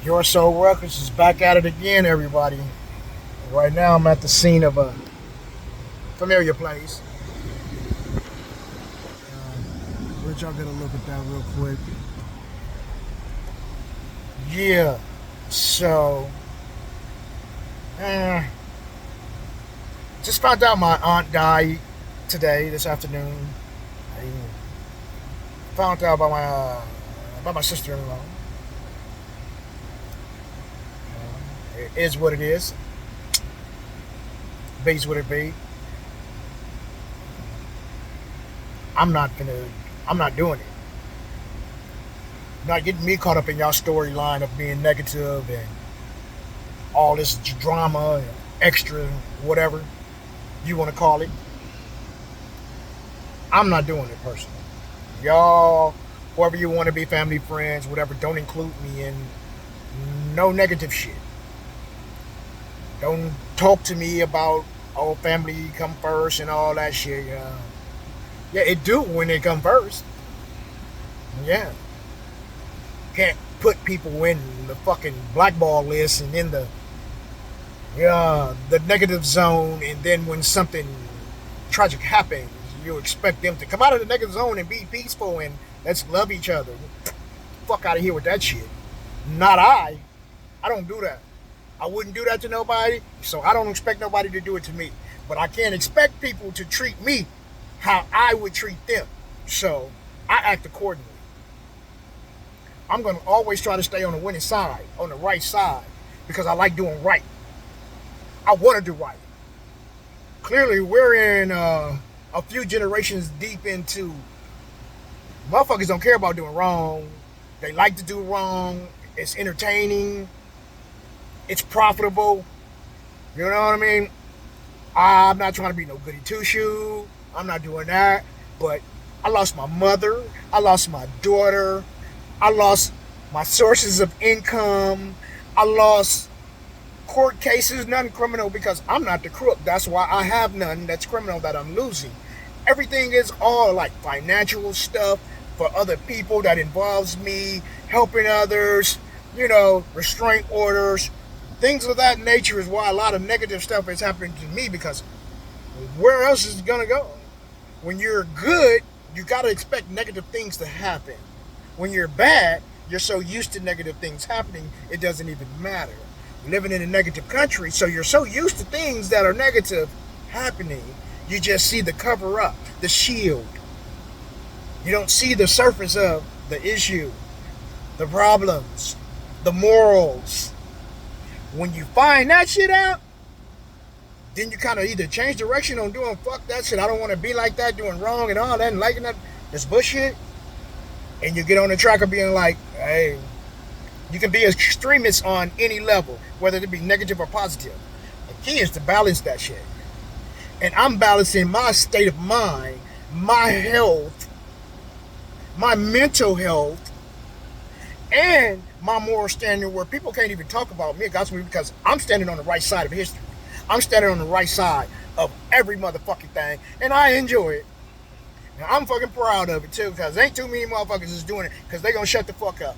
Your Soul Records is back at it again, everybody. Right now, I'm at the scene of a familiar place. Let y'all get a look at that real quick. Yeah, so, uh, just found out my aunt died today, this afternoon. I found out about my sister-in-law. It is what it is. Be's what it be. I'm not gonna. I'm not doing it. Not getting me caught up in y'all storyline of being negative and all this drama and extra whatever you want to call it. I'm not doing it personally. Y'all, whoever you want to be, family, friends, whatever, don't include me in no negative shit. Don't talk to me about family come first and all that shit. Yeah, it do when they come first. Yeah, can't put people in the fucking blackball list and in the negative zone, and then when something tragic happens, you expect them to come out of the negative zone and be peaceful and let's love each other. Fuck out of here with that shit. Not I. I don't do that. I wouldn't do that to nobody, so I don't expect nobody to do it to me. But I can't expect people to treat me how I would treat them. So I act accordingly. I'm going to always try to stay on the winning side, on the right side, because I like doing right. I want to do right. Clearly, we're in a few generations deep into motherfuckers don't care about doing wrong. They like to do wrong. It's entertaining. It's profitable. You know what I mean? I'm not trying to be no goody two shoe. I'm not doing that. But I lost my mother. I lost my daughter. I lost my sources of income. I lost court cases, nothing criminal because I'm not the crook. That's why I have none that's criminal that I'm losing. Everything is all like financial stuff for other people that involves me helping others, restraint orders, things of that nature is why a lot of negative stuff is happening to me because where else is it gonna go? When you're good, you gotta expect negative things to happen. When you're bad, you're so used to negative things happening, it doesn't even matter. You're living in a negative country, so you're so used to things that are negative happening, you just see the cover up, the shield. You don't see the surface of the issue, the problems, the morals. When you find that shit out, then you kind of either change direction on doing fuck that shit. I don't want to be like that, doing wrong and all that, and liking that this bullshit. And you get on the track of being like, hey, you can be an extremist on any level, whether it be negative or positive. The key is to balance that shit. And I'm balancing my state of mind, my health, my mental health, and my moral standing where people can't even talk about me because I'm standing on the right side of history. I'm standing on the right side of every motherfucking thing, and I enjoy it. Now, I'm fucking proud of it too, because ain't too many motherfuckers is doing it, because they gonna shut the fuck up.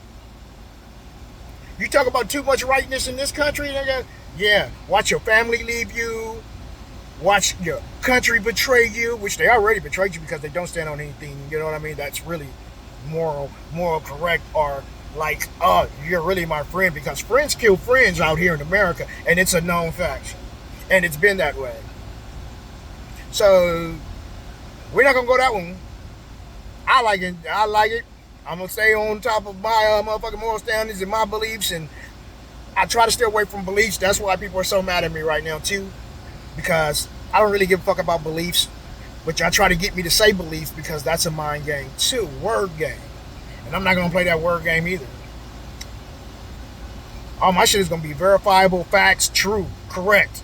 You talk about too much rightness in this country, nigga? Yeah, watch your family leave you, watch your country betray you, which they already betrayed you because they don't stand on anything, you know what I mean, that's really moral correct, or like, oh, you're really my friend, because friends kill friends out here in America, and it's a known fact. And it's been that way. So we're not gonna go that one. I like it. I like it. I'm gonna stay on top of my motherfucking moral standards and my beliefs, and I try to stay away from beliefs. That's why people are so mad at me right now too, because I don't really give a fuck about beliefs, but y'all try to get me to say beliefs because that's a mind game too, word game, and I'm not gonna play that word game either. All my shit is gonna be verifiable, facts, true, correct,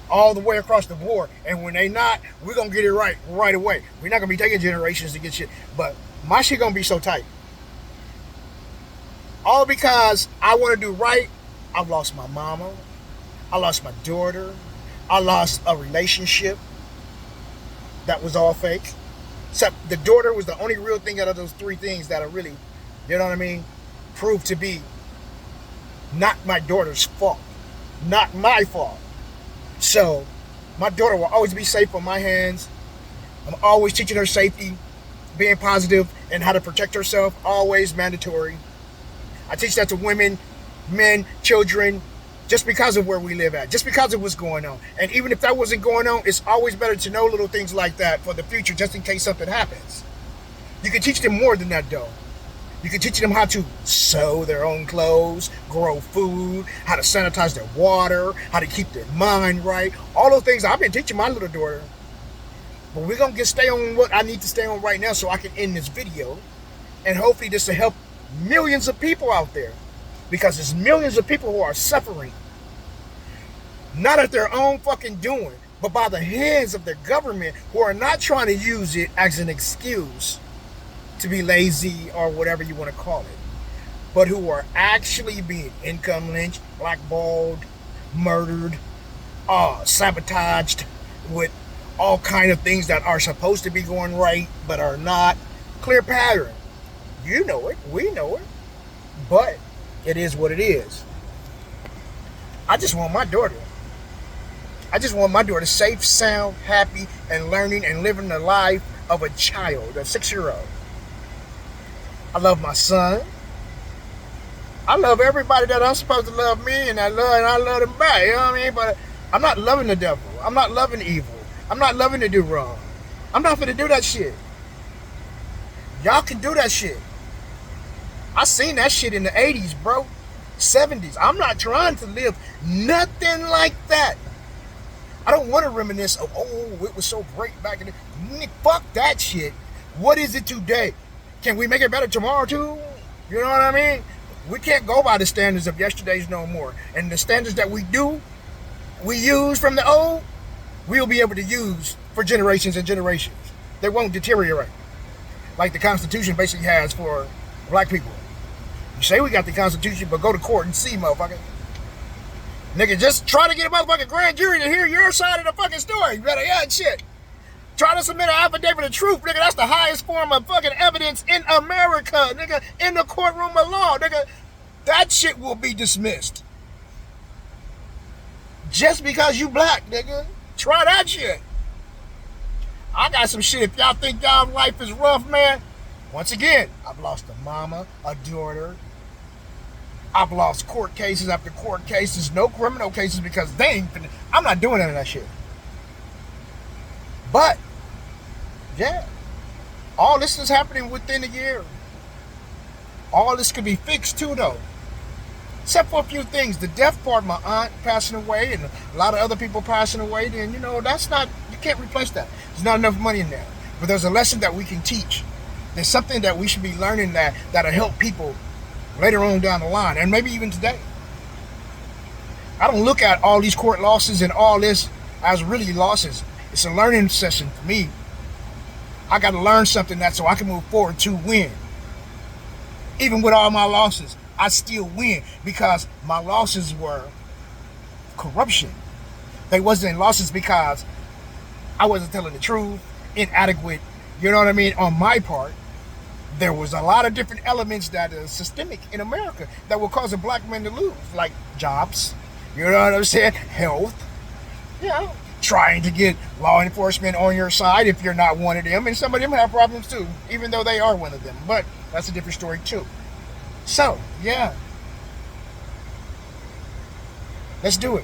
all the way across the board. And when they not, we're gonna get it right away. We're not gonna be taking generations to get shit, but my shit gonna be so tight. All because I want to do right. I've lost my mama. I lost my daughter. I lost a relationship that was all fake. Except the daughter was the only real thing out of those three things that are really, you know what I mean, proved to be Not my daughter's fault. Not my fault. So my daughter will always be safe on my hands. I'm always teaching her safety, being positive, and how to protect herself. Always mandatory. I teach that to women, men, children, just because of where we live at, just because of what's going on. And even if that wasn't going on, it's always better to know little things like that for the future, just in case something happens. You can teach them more than that, though. You can teach them how to sew their own clothes, grow food, how to sanitize their water, how to keep their mind right. All those things I've been teaching my little daughter. But we're going to stay on what I need to stay on right now so I can end this video. And hopefully this will help millions of people out there. Because there's millions of people who are suffering. Not at their own fucking doing, but by the hands of their government who are not trying to use it as an excuse to be lazy or whatever you want to call it. But who are actually being income lynched, blackballed, murdered, sabotaged with all kind of things that are supposed to be going right but are not. Clear pattern. You know it. We know it. But it is what it is. I just want my daughter safe, sound, happy, and learning and living the life of a child, a 6-year-old. I love my son. I love everybody that I'm supposed to love me, and I love them back. You know what I mean? But I'm not loving the devil. I'm not loving evil. I'm not loving to do wrong. I'm not going to do that shit. Y'all can do that shit. I seen that shit in the 80s, bro. 70s. I'm not trying to live nothing like that. I don't want to reminisce of, it was so great back in the... Fuck that shit. What is it today? Can we make it better tomorrow too? You know what I mean? We can't go by the standards of yesterday's no more. And the standards that we use from the old, we'll be able to use for generations and generations. They won't deteriorate. Like the Constitution basically has for black people. You say we got the Constitution, but go to court and see, motherfucker. Nigga, just try to get a motherfucking grand jury to hear your side of the fucking story. You better, shit. Try to submit an affidavit of truth, nigga. That's the highest form of fucking evidence in America, nigga. In the courtroom of law, nigga. That shit will be dismissed. Just because you black, nigga. Try that shit. I got some shit. If y'all think y'all life is rough, man. Once again, I've lost a mama, a daughter. I've lost court cases after court cases. No criminal cases because they ain't finna... I'm not doing any of that shit. But, yeah. All this is happening within a year. All this could be fixed too, though. Except for a few things. The death part, my aunt passing away and a lot of other people passing away, then, that's not... You can't replace that. There's not enough money in there. But there's a lesson that we can teach. There's something that we should be learning that'll help people later on down the line, and maybe even today. I don't look at all these court losses and all this as really losses. It's a learning session for me. I got to learn something so I can move forward to win. Even with all my losses, I still win because my losses were corruption. They wasn't losses because I wasn't telling the truth, inadequate, you know what I mean, on my part. There was a lot of different elements that are systemic in America that will cause a black man to lose, like jobs, you know what I'm saying, health, trying to get law enforcement on your side if you're not one of them, and some of them have problems too, even though they are one of them, but that's a different story too. So, let's do it.